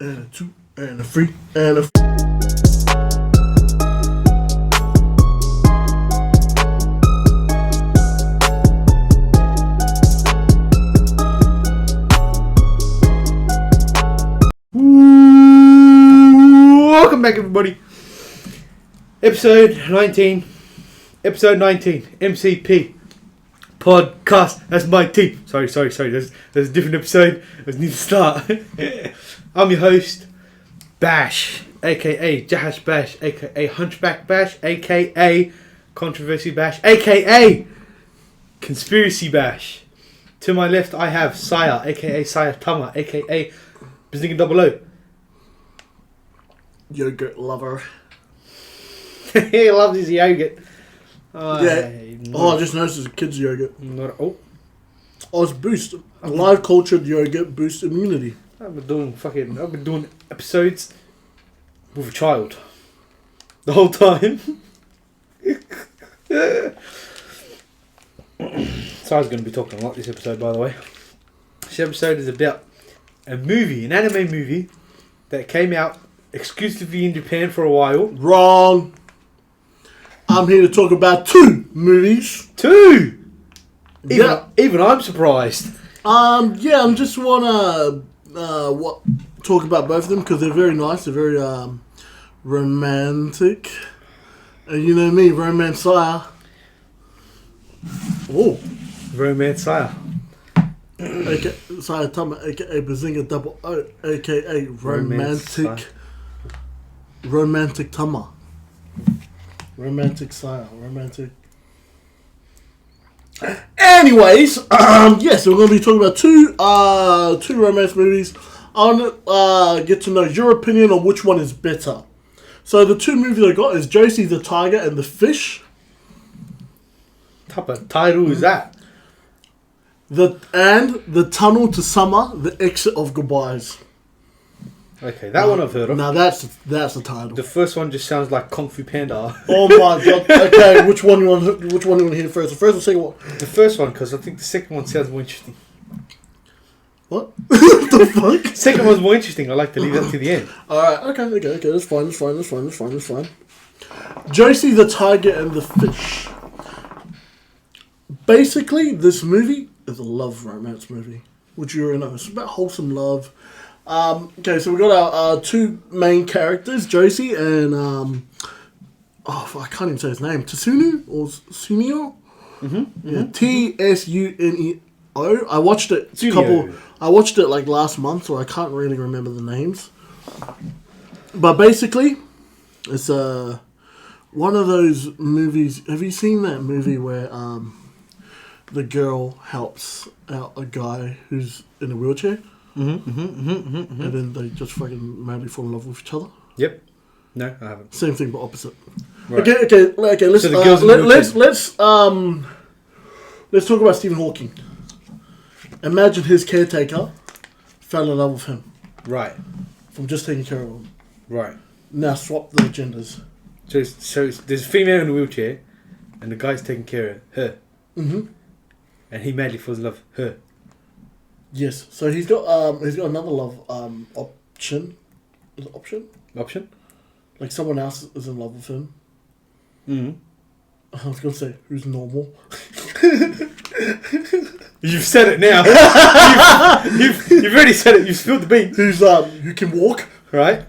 and a 2 and a 3 and a Welcome back, everybody. Episode 19, MCP podcast. That's my team. Sorry. There's a different episode. I just need to start. I'm your host, Bash, aka Jahash Bash, aka Hunchback Bash, aka Controversy Bash, aka Conspiracy Bash. To my left, I have Siah, aka SiahTama, aka Bazinga Double O. yogurt lover. He loves his yogurt. Yeah. I just noticed it's a kid's yogurt. Oh, it's Boost. Live cultured yogurt boosts immunity. I've been doing episodes with a child the whole time. So I was going to be talking a lot this episode, by the way. This episode is about a movie, an anime movie that came out exclusively in Japan for a while. Wrong. I'm here to talk about 2 movies. 2. Yeah. Even I'm surprised. Yeah, I just wanna talk about both of them because they're very nice. They're very romantic, and you know me, romance Siah. Oh, Romance Siah. aka SiahTama, aka Bazinga Double O, aka romantic Tama, romantic Siah, romantic. Anyways, yes, we're going to be talking about two romance movies. I want to get to know your opinion on which one is better. So the 2 movies I got is Josee the Tiger and the Fish. What type of title is that? The Tunnel to Summer, the Exit of Goodbyes. Okay, that one I've heard of. Now that's the title. The first one just sounds like Kung Fu Panda. Oh my god! Okay, which one you want to hear first? The first or second one? The first one, because I think the second one sounds more interesting. What? What the fuck? Second one's more interesting. I like to leave that to the end. Alright, okay, that's fine. Josee the Tiger and the Fish. Basically, this movie is a love romance movie, which you already know. It's about wholesome love. Okay, so we got our 2 main characters, Josee and I can't even say his name. Tsunu or Sunio? Yeah, Tsuneo. I watched it I watched it like last month, so I can't really remember the names. But basically, it's one of those movies. Have you seen that movie where the girl helps out a guy who's in a wheelchair? And then they just fucking madly fall in love with each other. Yep. No, I haven't. Same thing, but opposite. Right. Okay. Let's So the girls in the let's talk about Stephen Hawking. Imagine his caretaker fell in love with him. Right. From just taking care of him. Right. Now swap the genders. So there's a female in a wheelchair, and the guy's taking care of her. And he madly falls in love with her. Yes. So he's got another love option. Is it option? Option? Like someone else is in love with him. I was gonna say who's normal. You've said it now. you've already said it. You've spilled the beans. Who can walk? Right.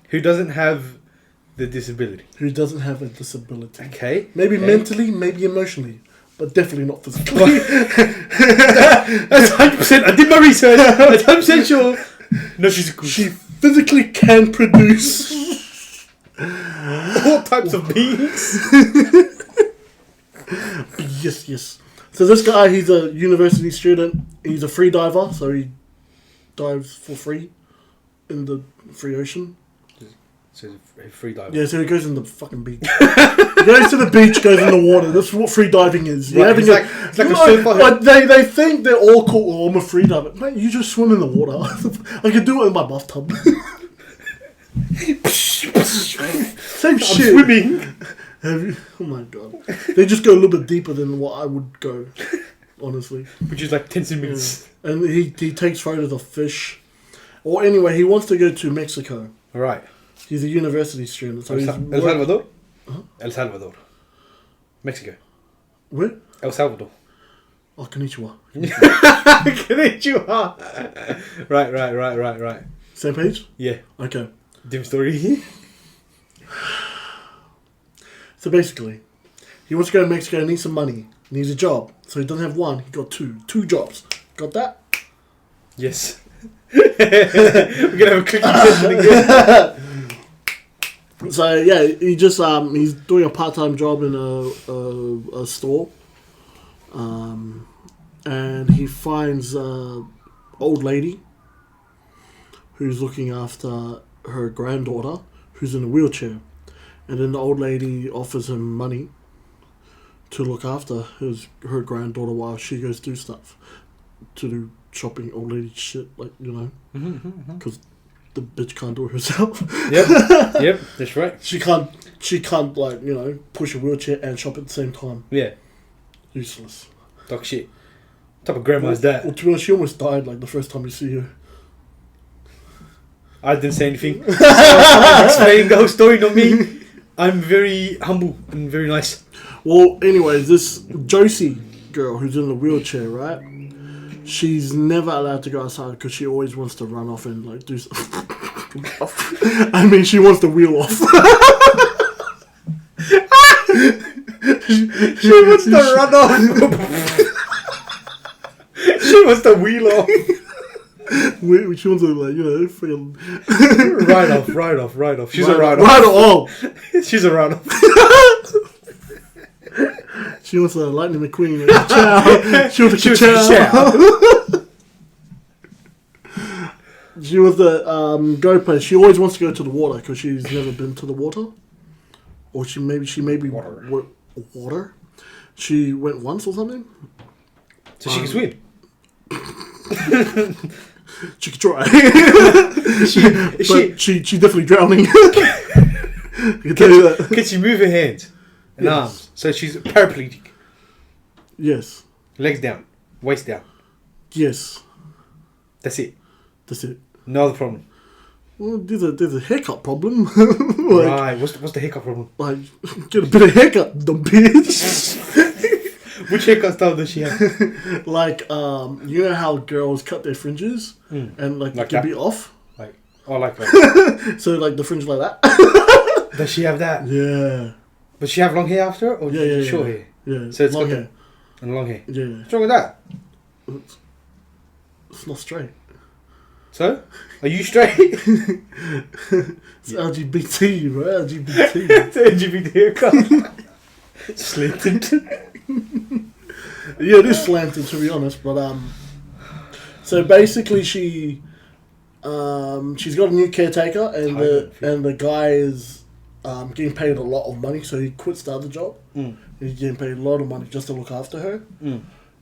Who doesn't have the disability? Who doesn't have a disability? Okay. Maybe mentally, maybe emotionally, but definitely not physically. That's 100%. I did my research. I'm 100% sure. No physical. She physically can produce all types of beings. Yes. So this guy, he's a university student. He's a free diver, so he dives for free in the free ocean. So he's a free diver. Yeah, so he goes in the fucking beach. He goes to the beach, goes in the water. That's what free diving is. Right, it's like a surfer. They think they're all cool. Oh, I'm a free diver. Mate, you just swim in the water. I can do it in my bathtub. Same shit. Swimming. Oh my god. They just go a little bit deeper than what I would go, honestly. Which is like 10 centimeters. Yeah. And he takes photos of fish. Or anyway, he wants to go to Mexico. Right. He's a university student. So El he's Salvador? Huh? El Salvador. Mexico. Where? El Salvador. Oh, konnichiwa. Konnichiwa. Right. Same page? Yeah. Okay. Different story. So basically, he wants to go to Mexico, needs some money, needs a job. So he doesn't have one, he got two. 2 jobs. Got that? Yes. We're going to have a cooking session again. So yeah, he just he's doing a part-time job in a store, and he finds an old lady who's looking after her granddaughter who's in a wheelchair, and then the old lady offers him money to look after her granddaughter while she goes do stuff, to do shopping, old lady shit, like, you know, because the bitch can't do it herself. Yep, that's right. She can't like, you know, push a wheelchair and shop at the same time. Yeah. Useless. Talk shit. What type of grandma is that? Well, to be honest, she almost died like the first time you see her. I didn't say anything. I'm explaining the whole story, not me. I'm very humble and very nice. Well, anyways, this Josee girl who's in the wheelchair, right? She's never allowed to go outside because she always wants to run off and like do something. I mean, she wants to wheel off. She wants to run off. She wants to wheel off. She wants to, like, you know, freaking Ride off. She's a ride off. Ride off. She's a ride off. She wants a Lightning McQueen. Chow. She wants a chow. She was the go place. She always wants to go to the water because she's never been to the water, or she maybe water. She went once or something. So she can swim. She could try. She's definitely drowning. I can tell you that. Can she move her hands and arms? So she's paraplegic. Yes. Legs down, waist down. Yes. That's it. That's it. No other problem. Well, there's a haircut problem. Right. What's the haircut problem? Like, get a bit of haircut, dumb bitch. Which haircut style does she have? Like, you know how girls cut their fringes and like it can be off. Like that. So like the fringe like that. Does she have that? Yeah. Does she have long hair after it, or Yeah. short hair? Yeah. So it's long got hair. And long hair. Yeah. What's wrong with that? It's not straight. So, are you straight? It's LGBT, bro. LGBT. It's an LGBT haircut. Slanted. Yeah, it is slanted, to be honest. But so basically, she's got a new caretaker, and the guy is getting paid a lot of money. So he quits the other job. He's getting paid a lot of money just to look after her,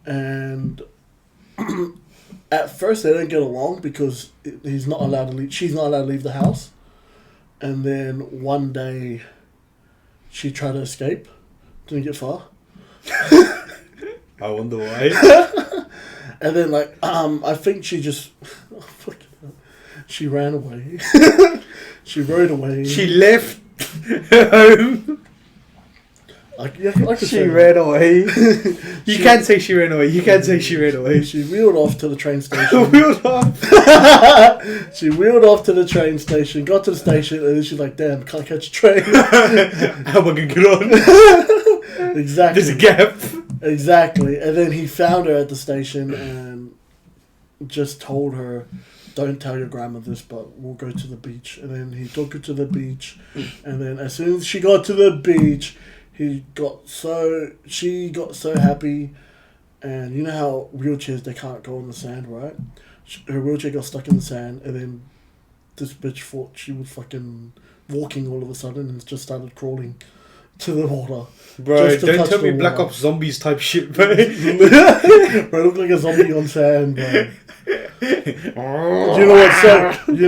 and at first they don't get along because he's not allowed to leave. She's not allowed to leave the house, and then one day she tried to escape, didn't get far. I wonder why. And then like I think she just she ran away. She rode away. She left home. She ran away. You can't say she ran away. You can't say she ran away. She wheeled off to the train station. Wheeled off. She wheeled off to the train station, got to the station, and then she's like, damn, can't catch a train. How am I going to get on? Exactly. There's a gap. Exactly. And then he found her at the station and just told her, don't tell your grandma this, but we'll go to the beach. And then he took her to the beach. And then as soon as she got to the beach, she got so happy. And you know how wheelchairs, they can't go in the sand, right? Her wheelchair got stuck in the sand, and then this bitch thought she was fucking walking all of a sudden and just started crawling to the water. Bro, don't tell me Black Ops Zombies type shit, bro. Bro, it looked like a zombie on sand, bro. You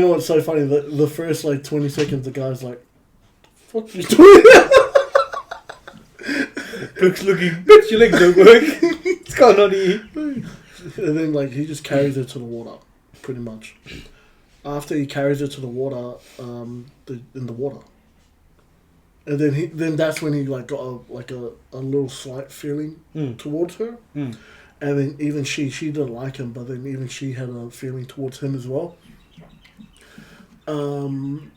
know what's so funny? The first like 20 seconds, the guy's like, "Fuck you doing?" Brooks looking, bitch, your legs don't work. It's going on here. And then like he just carries her to the water, pretty much. after he carries her to the water, in the water. And then that's when he like got a little slight feeling towards her. Mm. And then even she didn't like him, but then even she had a feeling towards him as well. And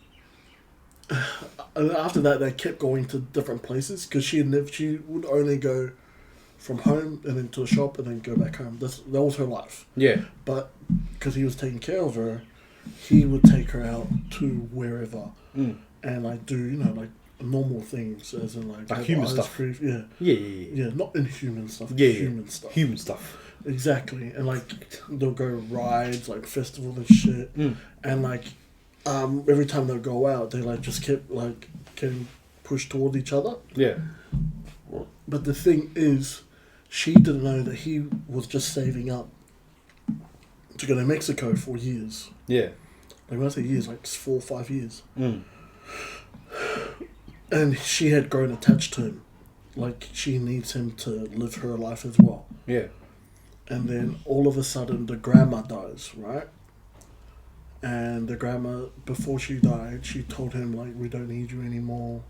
after that, they kept going to different places because she would only go from home and then to a shop and then go back home. That was her life. Yeah. But because he was taking care of her, he would take her out to wherever and like do like normal things, as in like human stuff. Yeah, not inhuman stuff. Yeah, human stuff. Exactly, and like they'll go rides, like festivals and shit, and like every time they'll go out, they like just kept like getting pushed towards each other. Yeah. But the thing is, she didn't know that he was just saving up to go to Mexico for years. Yeah. Like when I say years, like 4 or 5 years. Mm. And she had grown attached to him. Like, she needs him to live her life as well. Yeah. And then all of a sudden, the grandma dies, right? And the grandma, before she died, she told him, like, we don't need you anymore.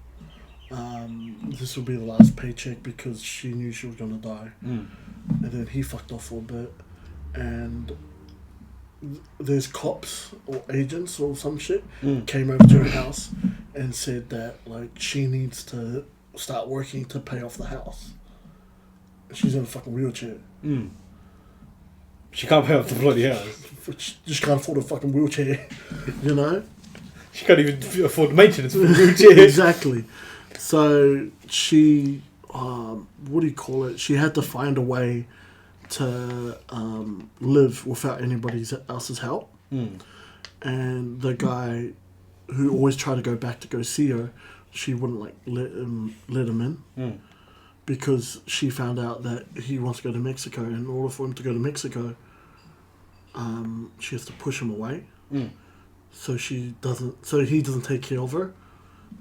This will be the last paycheck because she knew she was going to die. Mm. And then he fucked off for a bit. And there's cops or agents or some shit came over to her house and said that like she needs to start working to pay off the house. She's in a fucking wheelchair. She can't pay off the bloody house. She just can't afford a fucking wheelchair, you know? She can't even afford maintenance for the wheelchair. Exactly. So she, what do you call it? She had to find a way to live without anybody else's help. And the guy who always tried to go back to go see her, she wouldn't like let him in because she found out that he wants to go to Mexico. And in order for him to go to Mexico, she has to push him away. So he doesn't take care of her,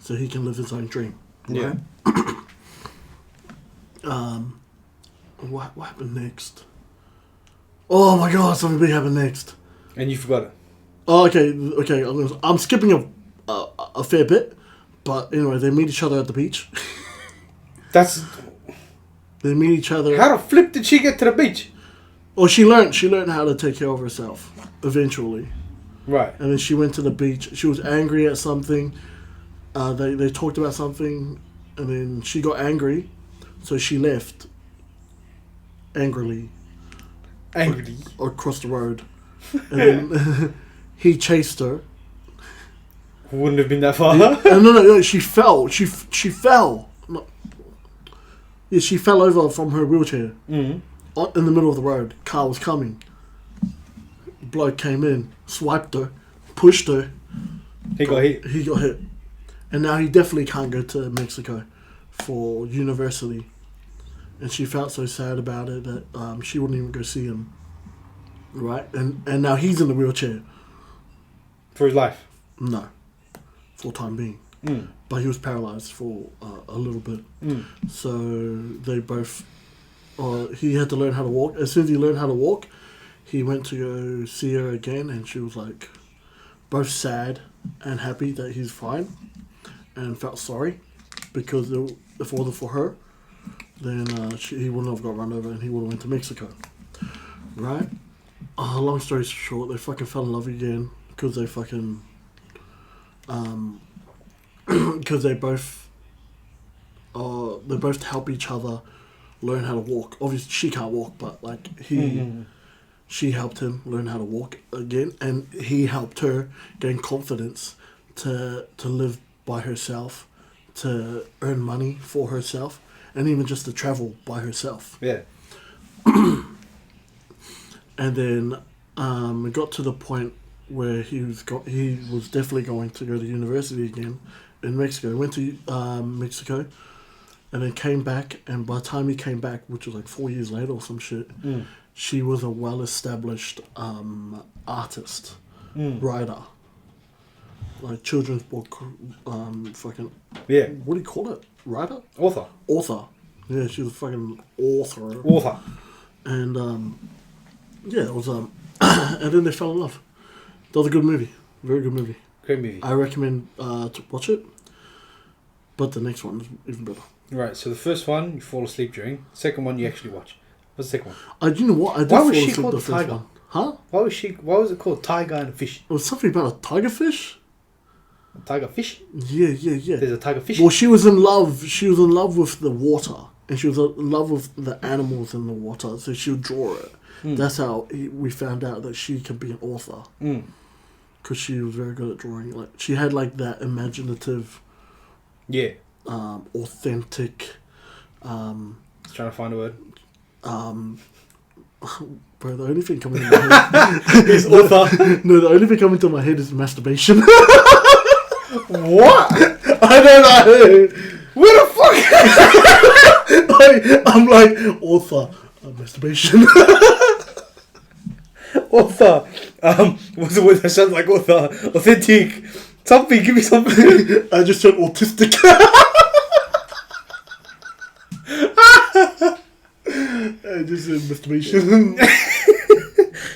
so he can live his own dream. Right? Yeah. What happened next? Oh my god, something big happened next. And you forgot it. Oh, okay. I'm skipping a fair bit, but anyway, they meet each other at the beach. They meet each other. How the flip did she get to the beach? Oh, she learned how to take care of herself eventually. Right. And then she went to the beach. She was angry at something. They talked about something, and then she got angry, so she left. Angrily across the road, and then he chased her. Wouldn't have been that far. No, she fell. She fell. No. Yeah, she fell over from her wheelchair in the middle of the road. Car was coming. Bloke came in, swiped her, pushed her. He got hit, and now he definitely can't go to Mexico for university. And she felt so sad about it that she wouldn't even go see him. Right? And now he's in the wheelchair. For his life? No. For the time being. But he was paralyzed for a little bit. So they both... he had to learn how to walk. As soon as he learned how to walk, he went to go see her again. And she was like both sad and happy that he's fine. And felt sorry. Because if it wasn't for her, then he wouldn't have got run over and he would have went to Mexico. Right? Long story short, they fucking fell in love again because they fucking... because they both help each other learn how to walk. Obviously, she can't walk, but like she helped him learn how to walk again, and he helped her gain confidence to live by herself, to earn money for herself, and even just to travel by herself. Yeah. And then it got to the point where he was definitely going to go to university again in Mexico. He went to Mexico and then came back, and by the time he came back, which was like 4 years later or some shit, she was a well-established artist, writer. Like children's book, fucking... Yeah. What do you call it? Writer? Author. Yeah, she was a fucking author. And, yeah, it was... and then they fell in love. That was a good movie. Very good movie. Great movie. I recommend to watch it. But the next one is even better. Right, so the first one you fall asleep during. Second one you actually watch. What's the second one? You know what? I did Why fall was she asleep called the the first tiger? one. Huh? Why was it called Tiger and a Fish? It was something about a tiger fish? A tiger fish? Yeah. There's a tiger fish? Well, she was in love. She was in love with the water. And she was in love with the animals in the water. So she would draw it. That's how we found out that she could be an author. Because she was very good at drawing. Like she had like that imaginative... Yeah. Authentic... Just trying to find a word. Bro, the only thing coming to my head Is author. No, the only thing coming to my head is masturbation. What? I don't know. Where the fuck? I'm like author masturbation. Author. What's the word that sounds like author? Authentic. Something. Give me something. I just turned autistic. I just said masturbation.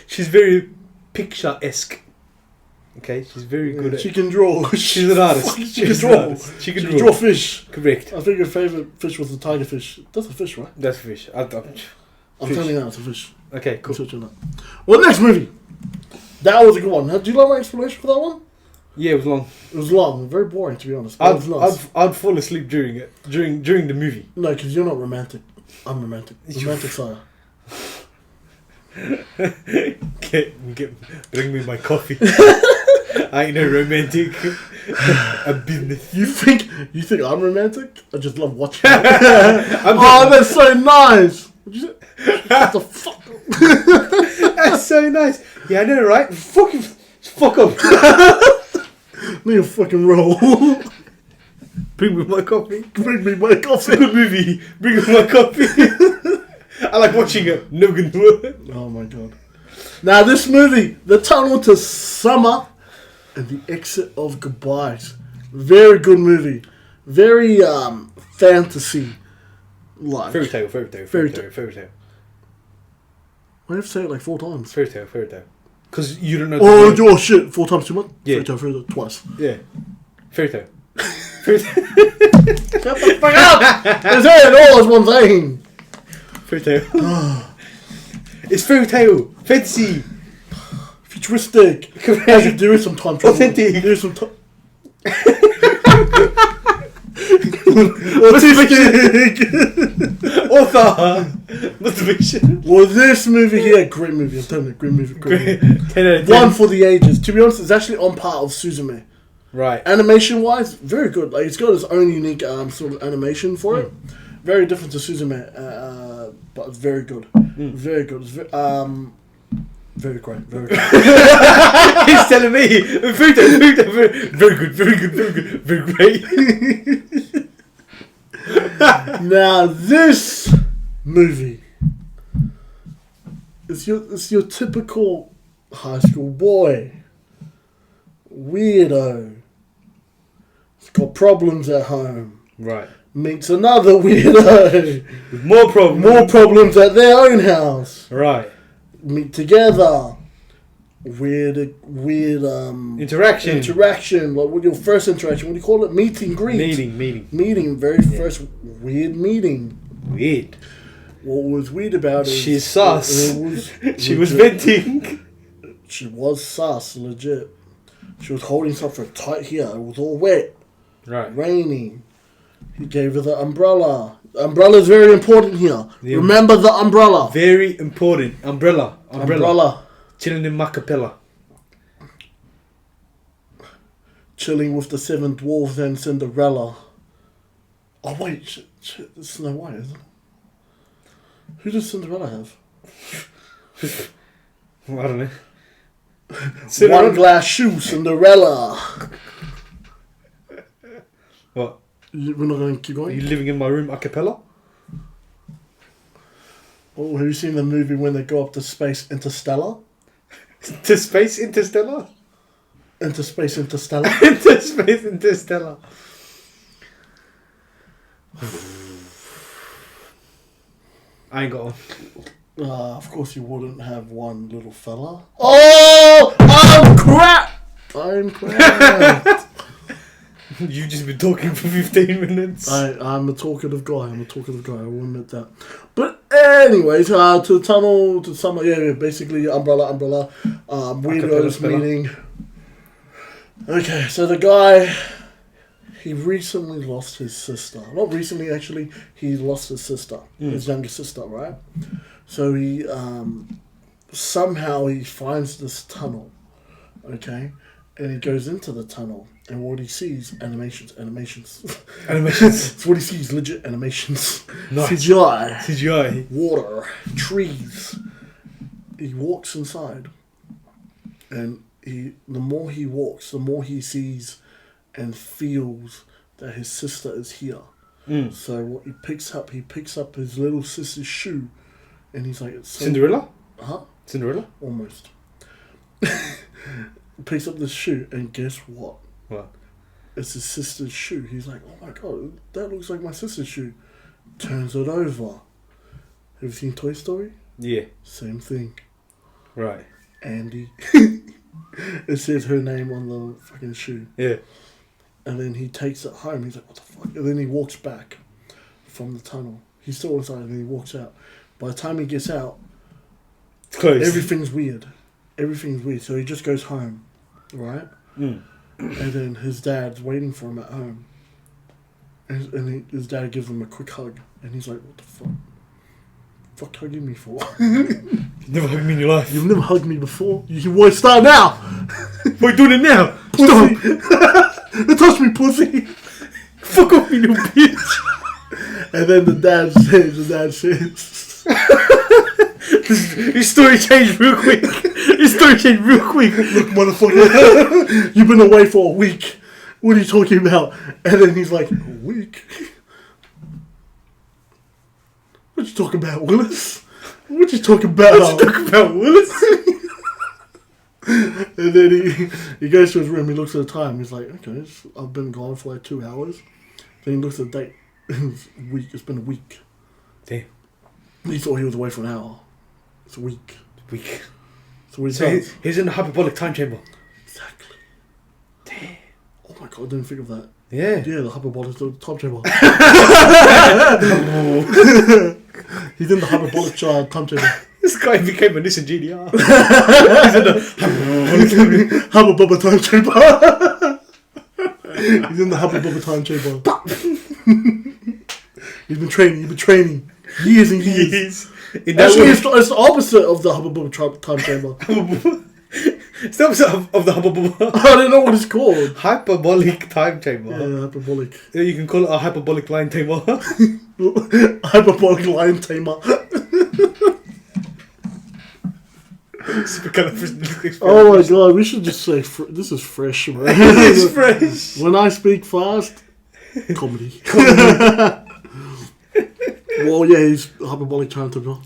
She's very picture-esque. Okay, she's very good at... She can draw. She's an artist. She can draw. She can draw fish. Correct. I think her favourite fish was the tiger fish. That's a fish, right? That's a fish. I'm telling you now, it's a fish. Okay, cool. I'm searching that. Well, next movie. That was a good one. Do you like my explanation for that one? Yeah, it was long. It was long. Very boring, to be honest. But it was nice. I'd fall asleep during it. During the movie. No, because you're not romantic. I'm romantic. Romantic Siah. Bring me my coffee. I ain't no romantic. A business. You think I'm romantic? I just love watching it. Oh, that's so nice. What you say? What the fuck? That's so nice. Yeah, I know, right? Fuck up. Leave a fucking roll. Bring me my coffee. Bring me my coffee. Good movie. Bring me my coffee. I like watching it. Never gonna do it. Oh my god. Now this movie, The Tunnel to Summer and The Exit of Goodbyes. Very good movie. Very fantasy like. Fairy tale. Why do you have to say it like 4 times? Fairy tale. Because you don't know. Oh shit! 4 times too much. Yeah. Fairy tale, twice. Yeah. Fairy tale. Shut the fuck up! It's all as one thing. Fairy tale. It's fairy tale. Fantasy. Futuristic. There is some time travel. Authentic. There is some time. Author. Motivation. Well, this movie here, great movie. I'm telling you, great movie. Great movie. 10 out of 10. One for the ages. To be honest, it's actually on par of Suzume. Right. Animation wise, very good. Like it's got its own unique sort of animation for it. Very different to Suzume, but it's very good. Very good. It's very great. Very good. He's telling me very good, very great. Now this movie is your typical high school boy, weirdo. He's got problems at home. Right. Meets another weirdo with more problems. More problems at their own house. Right. Meet together. Weird interaction. Like with your first interaction, what do you call it? Meet and greet. Meeting. First weird meeting. Weird. What was weird about it? She's sus. She was venting. She was sus, legit. She was holding something tight here. It was all wet. Right. Raining. He gave her the umbrella. The umbrella is very important here. Remember the umbrella. Very important. Umbrella. Chilling in my capella. Chilling with the 7 dwarves and Cinderella. Oh wait, shit, it's Snow White, isn't it? Who does Cinderella have? I don't know. One glass shoe, Cinderella. What? We're not going to keep going? Are you living in my room a cappella? Oh, have you seen the movie when they go up to space interstellar? To space interstellar? Into space interstellar? Into space interstellar. I ain't got one. Of course you wouldn't have one, little fella. Oh crap! I'm correct. You've just been talking for 15 minutes. I'm a talkative guy. I will admit that. But anyways, to the tunnel, to summer, basically umbrella. Weirdos meeting. Okay, so the guy, he recently lost his sister. Not recently, actually. He lost his sister, his younger sister, right? So he somehow he finds this tunnel, okay, and he goes into the tunnel. And what he sees, animations. It's what he sees, legit animations. Nice. CGI. Water. Trees. He walks inside. And the more he walks, the more he sees and feels that his sister is here. So what he picks up his little sister's shoe. And he's like... Cinderella? Huh? Cinderella? Almost. Picks up this shoe and guess what? What? It's his sister's shoe. He's like, oh my god, that looks like my sister's shoe. Turns it over. Have you seen Toy Story? Yeah. Same thing. Right. Andy. It says her name on the fucking shoe. Yeah. And then he takes it home. He's like, what the fuck? And then he walks back from the tunnel. He's still inside and he walks out. By the time he gets out, It's closed. everything's weird. So he just goes home. Right? And then his dad's waiting for him at home. And his dad gives him a quick hug. And he's like, what the fuck? Fuck hugging me for? You've never hugged me in your life. You've never hugged me before? You can start now! We're doing it now! Pussy! Touch me, pussy! Fuck off, you little bitch! And then the dad says... His story changed real quick. Look, motherfucker, you've been away for a week. What are you talking about? And then he's like, a week? What you talking about, Willis? What you talking about, Willis? And then he goes to his room, he looks at the time, he's like, okay, I've been gone for like 2 hours. Then he looks at the date, it's been a week. Damn. He thought he was away for an hour. It's a week. So he's in the hyperbolic time chamber. Exactly. Damn. Oh my god, I didn't think of that. Yeah. Yeah, the hyperbolic time chamber. He's in the hyperbolic time chamber. This guy became a Nissan GDR. Hubba Bubba time chamber. He's in the Hubba Bubba time chamber. You've been training. Years and years. Actually, it's the opposite of the Hubba Bubba time chamber. It's the opposite of the Hubba Bubba. I don't know what it's called. Hyperbolic time chamber. Yeah, hyperbolic. Yeah, you can call it a hyperbolic line tamer. Hyperbolic line tamer. Oh my god, we should just say this is fresh, man. It's fresh. When I speak fast, comedy. Well, yeah, he's hyperbolic transfer.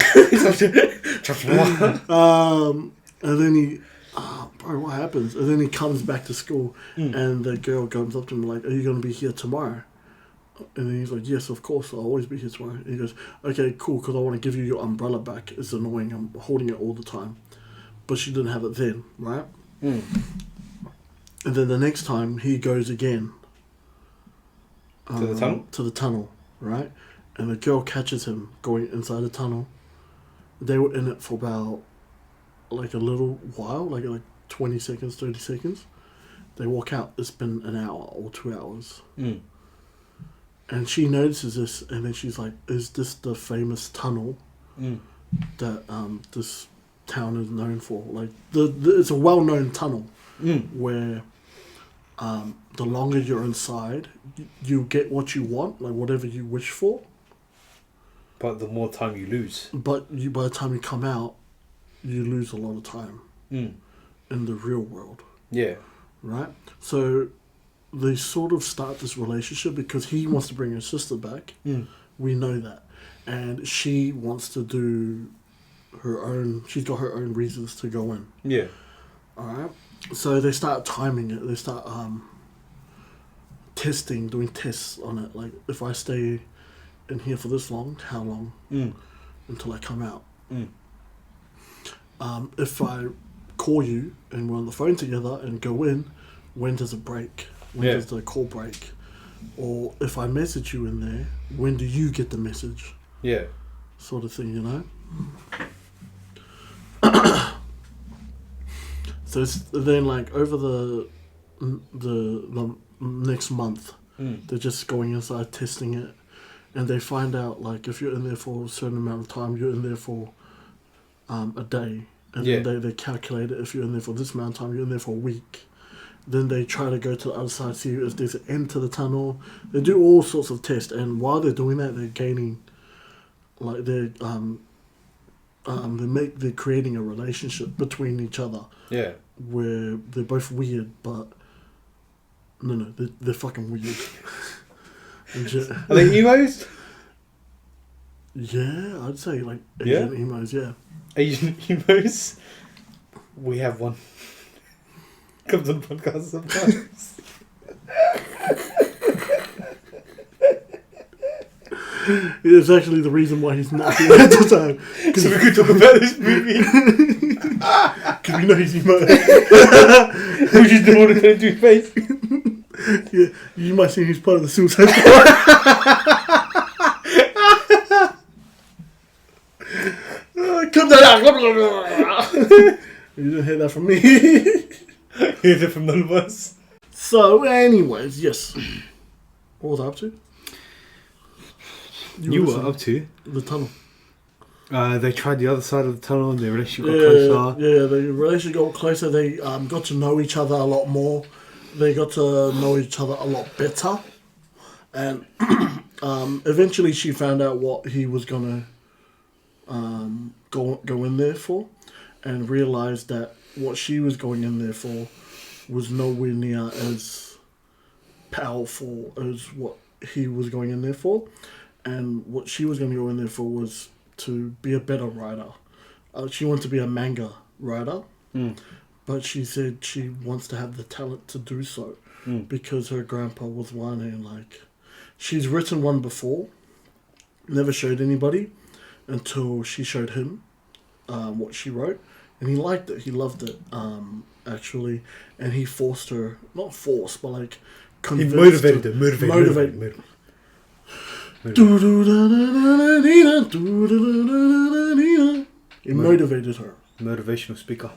And then he, bro, what happens? And then he comes back to school, and the girl comes up to him like, "Are you going to be here tomorrow?" And then he's like, "Yes, of course, I'll always be here tomorrow." And he goes, "Okay, cool, because I want to give you your umbrella back. It's annoying. I'm holding it all the time." But she didn't have it then, right? And then the next time he goes again. To the tunnel? To the tunnel, right? And the girl catches him going inside the tunnel. They were in it for about like a little while, like 20 seconds, 30 seconds. They walk out. It's been an hour or 2 hours. And she notices this, and then she's like, "Is this the famous tunnel that this town is known for? Like, it's a well-known tunnel where the longer you're inside, you get what you want, like whatever you wish for. But the more time you lose. But by the time you come out, you lose a lot of time in the real world. Yeah. Right? So they sort of start this relationship because he wants to bring his sister back. We know that. And she wants to do her own, she's got her own reasons to go in. Yeah. Alright? So they start timing it. They start doing tests on it. Like, if I stay in here for this long, how long until I come out? If I call you and we're on the phone together and go in, when does it break? When does the call break? Or if I message you in there, when do you get the message? Yeah. Sort of thing, you know? So then, like, over the next month, they're just going inside testing it, and they find out, like, if you're in there for a certain amount of time, you're in there for a day, and then they calculate it. If you're in there for this amount of time, you're in there for a week. Then they try to go to the other side, see if there's an end to the tunnel. They do all sorts of tests, and while they're doing that, they're gaining, like, they're creating a relationship between each other. Yeah. Where they're both weird, but no, they're fucking weird. Are they emos? Yeah, I'd say like Asian emos. Yeah, Asian emos. We have one. Comes on the podcast sometimes. It's actually the reason why he's not here at the time. So we could talk about this movie. Because we know he's emo. We just don't want to kind of do face. Yeah, you might see he's part of the Suicide Squad. Come down. You didn't hear that from me. Hear that from none of us. So, anyways, yes. What was I up to? You were up to the tunnel. They tried the other side of the tunnel and their relationship got closer. Yeah, the relationship got closer. They got to know each other a lot more. They got to know each other a lot better. And eventually she found out what he was going to go in there for, and realised that what she was going in there for was nowhere near as powerful as what he was going in there for. And what she was going to go in there for was to be a better writer. She wanted to be a manga writer, but she said she wants to have the talent to do so because her grandpa was one, and like she's written one before, never showed anybody until she showed him what she wrote, and he liked it. He loved it, actually, and he forced her, not forced, but like convinced He motivated her. He motivated her. Motivational speaker.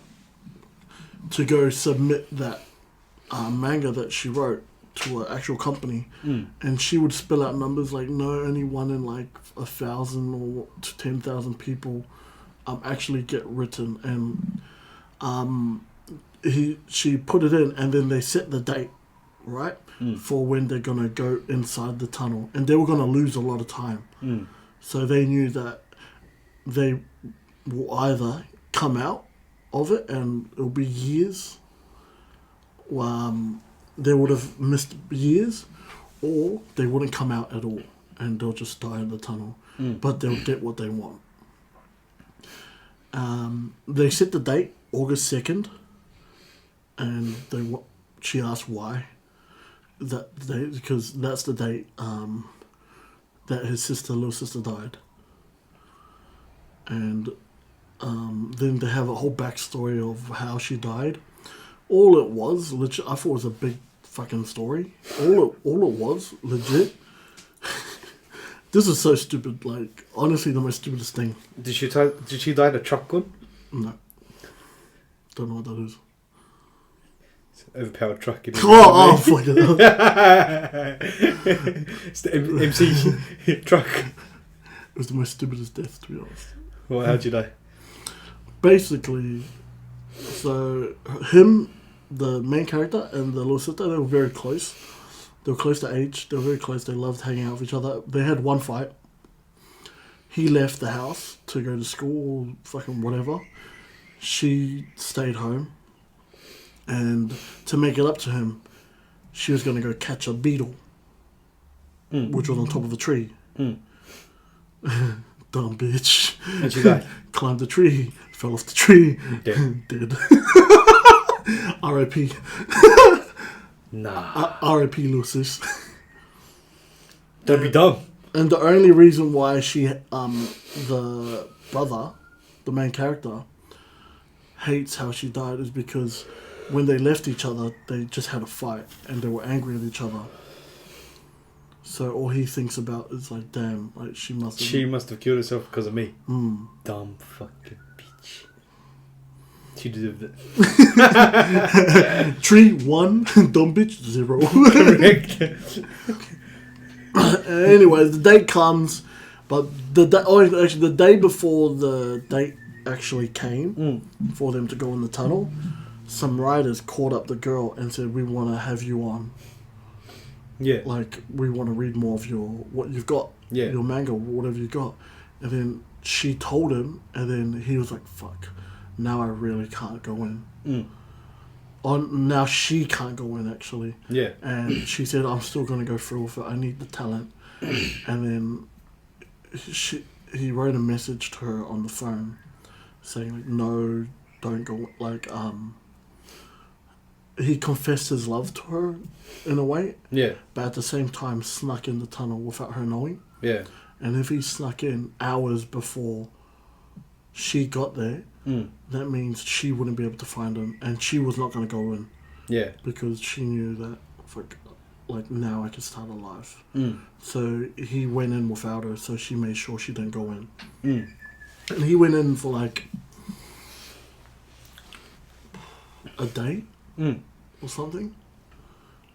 To go submit that manga that she wrote to an actual company, and she would spill out numbers like, no, only one in like 1,000 or to 10,000 people actually get written, and she put it in, and then they set the date, right, for when they're gonna go inside the tunnel, and they were gonna lose a lot of time, so they knew that they will either come out of it and it'll be years. They would have missed years, or they wouldn't come out at all and they'll just die in the tunnel. But they'll get what they want. They set the date, August 2nd, and she asked why that date, because that's the date that his little sister died. And then they have a whole backstory of how she died. All it was, I thought it was a big fucking story. All it was, legit. This is so stupid. Like, honestly, the most stupidest thing. Did she die in a truck gun? No. Don't know what that is. It's an overpowered truck. Oh, fuck it. It's the MC truck. It was the most stupidest death, to be honest. Well, how'd you die? Basically, so him, the main character, and the little sister, they were very close. They were close to age. They were very close. They loved hanging out with each other. They had one fight. He left the house to go to school, fucking whatever. She stayed home. And to make it up to him, she was going to go catch a beetle, which was on top of a tree. Dumb bitch. And she died. Climbed the tree, fell off the tree, dead. R.I.P. Nah. R.I.P. little sis. Don't be dumb. And the only reason why the brother, the main character, hates how she died is because when they left each other, they just had a fight and they were angry at each other. So all he thinks about is like, damn, like she must have killed herself because of me. Mm. Dumb fucking bitch. She deserved it. 3, 1, dumb bitch, 0. Correct. Anyways, the date comes, but the day before the date actually came for them to go in the tunnel, some writers called up the girl and said, "We want to have you on. Yeah. Like, we want to read more of what you've got, your manga, whatever you got." And then she told him, and then he was like, "Fuck, now I really can't go in." Now she can't go in, actually. Yeah. And she said, "I'm still going to go through with it. I need the talent." And then he wrote a message to her on the phone saying, like, "No, don't go." Like, he confessed his love to her in a way. Yeah. But at the same time snuck in the tunnel without her knowing. Yeah. And if he snuck in hours before she got there, that means she wouldn't be able to find him, and she was not going to go in. Yeah. Because she knew that, like now I can start a life. So he went in without her, so she made sure she didn't go in. And he went in for like a day or something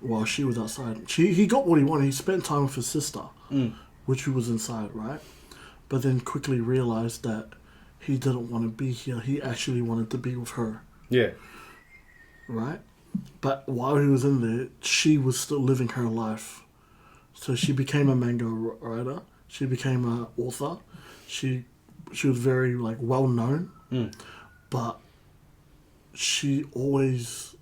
while she was outside. He got what he wanted. He spent time with his sister, which was inside, right? But then quickly realized that he didn't want to be here. He actually wanted to be with her. Yeah. Right? But while he was in there, she was still living her life. So she became a manga writer. She became an author. She was very like well known. But she always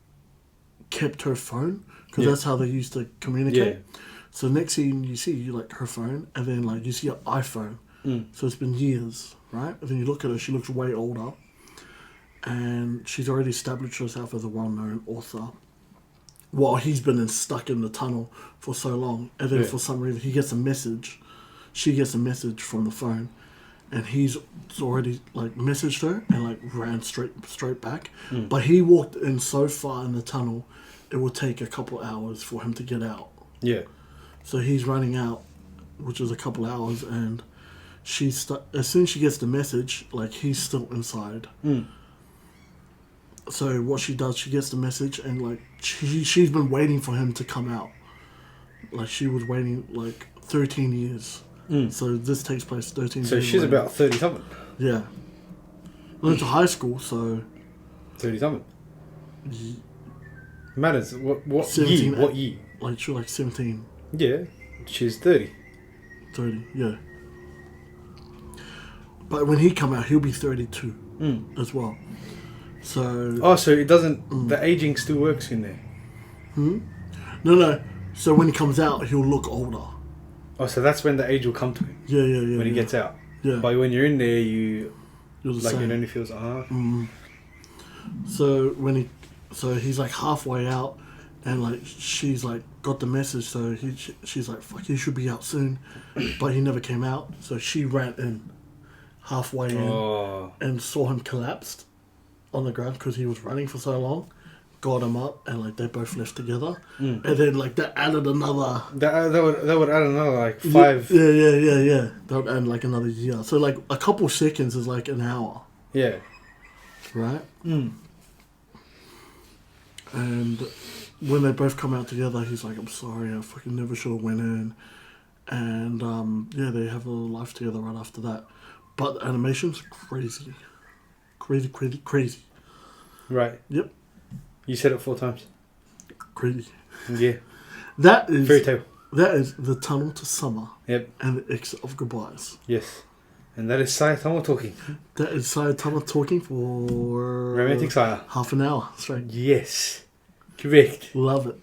kept her phone because that's how they used to communicate. Yeah. So next thing you see, like her phone, and then like you see her iPhone. So it's been years, right? And then you look at her; she looks way older, and she's already established herself as a well-known author. While he's been stuck in the tunnel for so long, and then for some reason he gets a message. She gets a message from the phone, and he's already like messaged her and like ran straight back. But he walked in so far in the tunnel, it would take a couple hours for him to get out. Yeah. So he's running out, which is a couple hours, and as soon as she gets the message, like he's still inside. So what she does, she gets the message, and like she's been waiting for him to come out. Like she was waiting like 13 years. So this takes place 13 years. So she's later. About 30 something. Yeah. Went to high school, so 30 something. Matters. What 17, year? What year? Like she was like 17. Yeah. She's 30. 30, yeah. But when he come out, he'll be 32 as well. So. So it doesn't. The aging still works in there. No. So when he comes out, he'll look older. Oh, so that's when the age will come to him. Yeah. When he gets out. Yeah. But when you're in there, you're the same. It only feels So he's like halfway out, and like she's like got the message. So she's like, "Fuck, he should be out soon," but he never came out. So she ran in, halfway in, and saw him collapsed on the ground because he was running for so long. Got him up, and like they both left together, and then like that added another. That would add another like 5. Yeah. That would add like another year. So like a couple seconds is like an hour. Yeah. Right. And when they both come out together, he's like, "I'm sorry, I fucking never should have went in," and they have a life together right after that. But the animation's crazy. Right. Yep. You said it 4 times. Crazy. Yeah. That is fairy tale. That is The Tunnel to Summer. Yep. And the Exit of Goodbyes. Yes. And that is SiahTama talking. That is SiahTama talking for Romantic Siah. half an hour straight. Yes. Correct. Love it.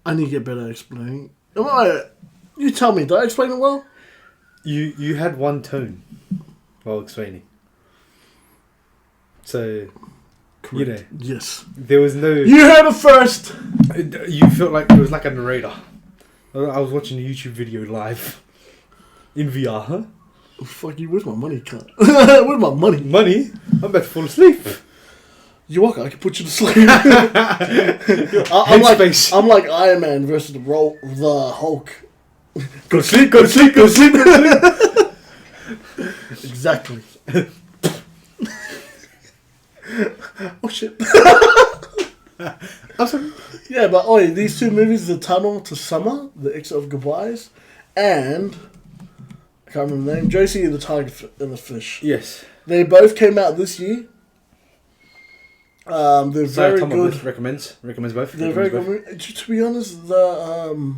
I need to get better at explaining. You tell me, did I explain it well? You had one tone while explaining. So, correct. Yes. There was no... You heard it first! You felt like it was like a narrator. I was watching a YouTube video live. In VR, huh? Fuck you, where's my money, cunt? Where's my money? Money? I'm about to fall asleep. You're welcome. I can put you to sleep. I'm like Iron Man versus the Hulk. Go to sleep, go to sleep, go to sleep, go to sleep. Exactly. Oh shit. I'm sorry. Yeah, but these two movies, The Tunnel to Summer, The Exit of Goodbyes, and I can't remember the name, Josee and the Tiger and the Fish. Yes. They both came out this year. They're very good. Recommends both. They're very good. To be honest, the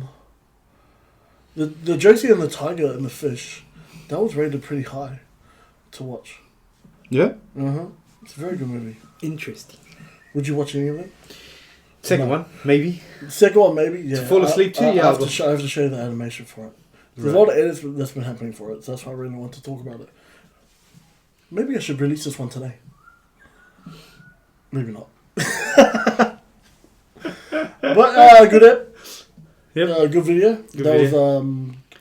Josee and the Tiger and the Fish, that was rated pretty high to watch. Yeah. It's a very good movie. Interesting. Would you watch any of it? Second one, maybe. Second one, maybe. Yeah. To fall asleep to? I Yeah. have to show you the animation for it. There's a lot of edits that's been happening for it, so that's why I really want to talk about it. Maybe I should release this one today. Maybe not. But good app. Yep. Good video. Good That video. was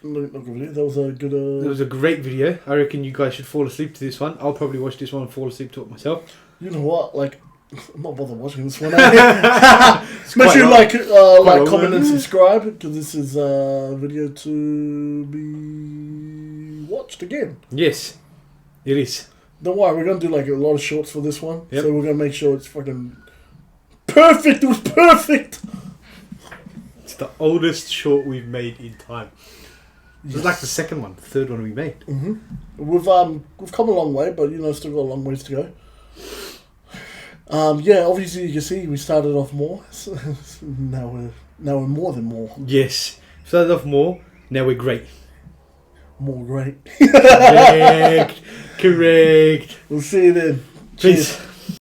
not good video. That was a good. It was a great video. I reckon you guys should fall asleep to this one. I'll probably watch this one and fall asleep to it myself. You know what? Like, I'm not bothered watching this one. Make sure you like, comment, and subscribe, because this is a video to be watched again. Yes, it is. Don't worry, we're going to do like a lot of shorts for this one. Yep. So we're going to make sure it's fucking perfect. It was perfect. It's the oldest short we've made in time. It was like the second one, the third one we made. Mm-hmm. We've come a long way, but still got a long ways to go. Obviously you can see we started off more. So now we're more than more. Yes, started off more. Now we're great. More great. Correct. We'll see you then. Peace. Cheers.